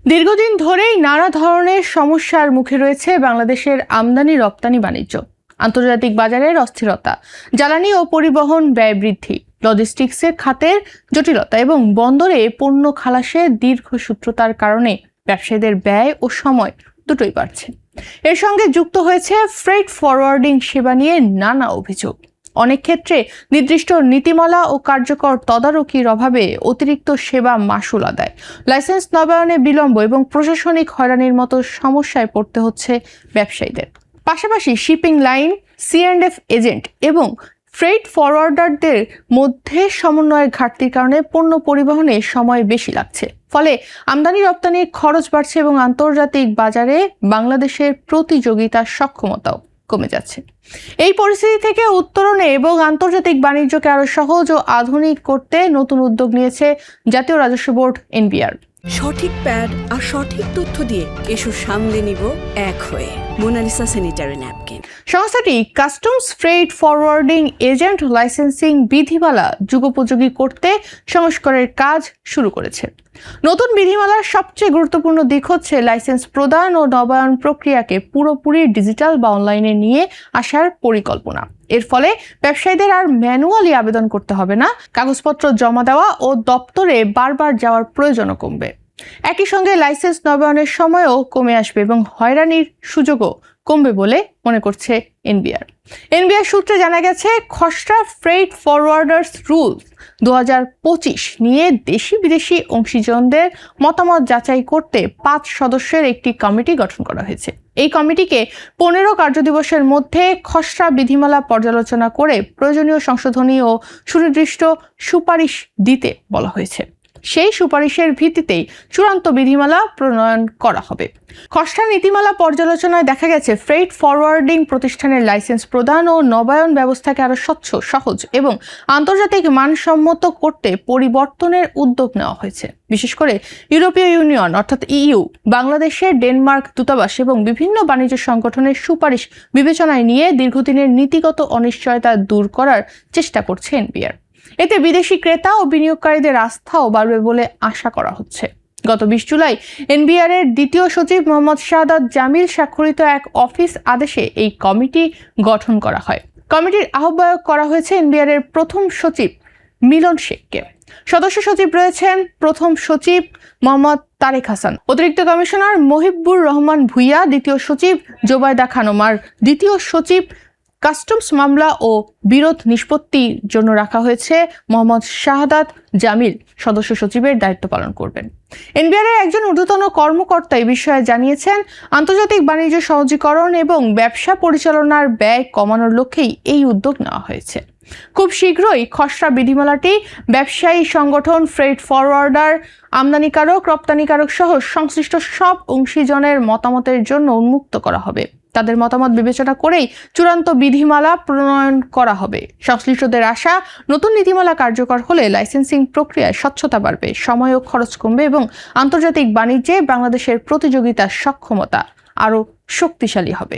দীর্ঘদিন ধরেই নানা ধরনের সমস্যার মুখে রয়েছে বাংলাদেশের আমদানি রপ্তানি বাণিজ্য। আন্তর্জাতিক বাজারের অস্থিরতা, জ্বালানি ও পরিবহন ব্যয় বৃদ্ধি, লজিস্টিক্সের খাতের জটিলতা এবং বন্দরে পণ্য খালাসে দীর্ঘসূত্রতার কারণে ব্যবসায়ীদের ব্যয় ও সময় দুটোই বাড়ছে। এর সঙ্গে যুক্ত হয়েছে ফ্রেট ফরওয়ার্ডিং সেবা নিয়ে নানা অভিযোগ। অনেক ক্ষেত্রে নির্দিষ্ট নীতিমালা ও কার্যকর তদারকির অভাবে অতিরিক্ত সেবা মাশুল আদায়, লাইসেন্স নবায়নে বিলম্ব এবং প্রশাসনিক হয়রানির মতো সমস্যায় পড়তে হচ্ছে ব্যবসায়ীদের। পাশাপাশি শিপিং লাইন, C&F এজেন্ট এবং ফ্রেট ফরওয়ার্ডারদের মধ্যে সমন্বয়ের ঘাটতির কারণে পণ্য পরিবহনে সময় বেশি লাগছে। ফলে আমদানি রপ্তানির খরচ বাড়ছে এবং আন্তর্জাতিক বাজারে বাংলাদেশের প্রতিযোগিতার সক্ষমতাও কমে যাচ্ছে। এই পরিস্থিতি থেকে উত্তরণে এবং আন্তর্জাতিক বাণিজ্যকে আরো সহজ ও আধুনিক করতে নতুন উদ্যোগ নিয়েছে জাতীয় রাজস্ব বোর্ড NBR। সঠিক প্যাড আর সঠিক তথ্য দিয়ে এসব সামলে নিব এক হয়ে। Monalisa sanitary napkin. সংস্থাটি customs freight forwarding agent licensing বিধিমালা যুগোপযোগী করতে সংস্কারের কাজ শুরু করেছে। নতুন বিধিমালার সবচেয়ে গুরুত্বপূর্ণ দিক হচ্ছে লাইসেন্স প্রদান ও নবায়ন প্রক্রিয়াকে পুরোপুরি ডিজিটাল বা অনলাইনে নিয়ে আসার পরিকল্পনা। এর ফলে ব্যবসায়ীদের আর ম্যানুয়ালি আবেদন করতে হবে না, কাগজপত্র জমা দেওয়া ও দপ্তরে বারবার যাওয়ার প্রয়োজনও কমবে। একই সঙ্গে লাইসেন্স নবায়নের সময়ও কমে আসবে এবং হয়রানির সুযোগও কমবে বলে মনে করছে NBR সূত্রে জানা গেছে, খসড়া ফ্রেট ফরওয়ার্ডার্স রুলস 2025 নিয়ে দেশি বিদেশি অংশীজনদের মতামত যাচাই করতে 5 সদস্যের একটি কমিটি গঠন করা হয়েছে। এই কমিটিকে 15 কার্যদিবসের মধ্যে খসড়া বিধিমালা পর্যালোচনা করে প্রয়োজনীয় সংশোধনী ও সুনির্দিষ্ট সুপারিশ দিতে বলা হয়েছে। সেই সুপারিশের ভিত্তিতেই চূড়ান্ত বিধিমালা প্রণয়ন করা হবে। খসড়া নীতিমালা পর্যালোচনায় দেখা গেছে, ফ্রেট ফরওয়ার্ডিং প্রতিষ্ঠানের লাইসেন্স প্রদান ও নবায়ন ব্যবস্থাকে আরো স্বচ্ছ, সহজ এবং আন্তর্জাতিক মানসম্মত করতে পরিবর্তনের উদ্যোগ নেওয়া হয়েছে। বিশেষ করে ইউরোপীয় ইউনিয়ন অর্থাৎ EU, বাংলাদেশের ডেনমার্ক দূতাবাস এবং বিভিন্ন বাণিজ্য সংগঠনের সুপারিশ বিবেচনায় নিয়ে দীর্ঘদিনের নীতিগত অনিশ্চয়তা দূর করার চেষ্টা করছে NBR। এতে বিদেশি ক্রেতা ও বিনিয়োগকারীদের আস্থাও বাড়বে বলে আশা করা হচ্ছে। গত 20 জুলাই NBR এর দ্বিতীয় সচিব মোহাম্মদ শাহাদাত জামিল স্বাক্ষরিত এক অফিস আদেশে এই কমিটি গঠন করা হয়। কমিটির আহ্বায়ক করা হয়েছে NBR এর প্রথম সচিব মিলন শেখকে। সদস্য সচিব রয়েছেন প্রথম সচিব মোহাম্মদ তারেক হাসান, অতিরিক্ত কমিশনার মহিবুর রহমান ভুইয়া, দ্বিতীয় সচিব জোবায়দা খানমার, দ্বিতীয় সচিব কাস্টমস মামলা ও বিরোধ নিষ্পত্তির জন্য রাখা হয়েছে মোহাম্মদ শাহাদাত জামিল সদস্য সচিবের দায়িত্ব পালন করবেন। NBR এর একজন ঊর্ধ্বতন কর্মকর্তা এই বিষয়ে জানিয়েছেন, আন্তর্জাতিক বাণিজ্য সহজীকরণ এবং ব্যবসা পরিচালনার ব্যয় কমানোর লক্ষ্যেই এই উদ্যোগ নেওয়া হয়েছে। খুব শীঘ্রই খসড়া বিধিমালাটি ব্যবসায়ী সংগঠন, ফ্রেট ফরওয়ার্ডার, আমদানিকারক, রপ্তানিকারক সহ সংশ্লিষ্ট সব অংশীজনের মতামতের জন্য উন্মুক্ত করা হবে। তাদের মতামত বিবেচনা করেই চূড়ান্ত বিধিমালা প্রণয়ন করা হবে। সংশ্লিষ্টদের আশা, নতুন নীতিমালা কার্যকর হলে লাইসেন্সিং প্রক্রিয়ায় স্বচ্ছতা বাড়বে, সময় ও খরচ কমবে এবং আন্তর্জাতিক বাণিজ্যে বাংলাদেশের প্রতিযোগিতার সক্ষমতা আরও শক্তিশালী হবে।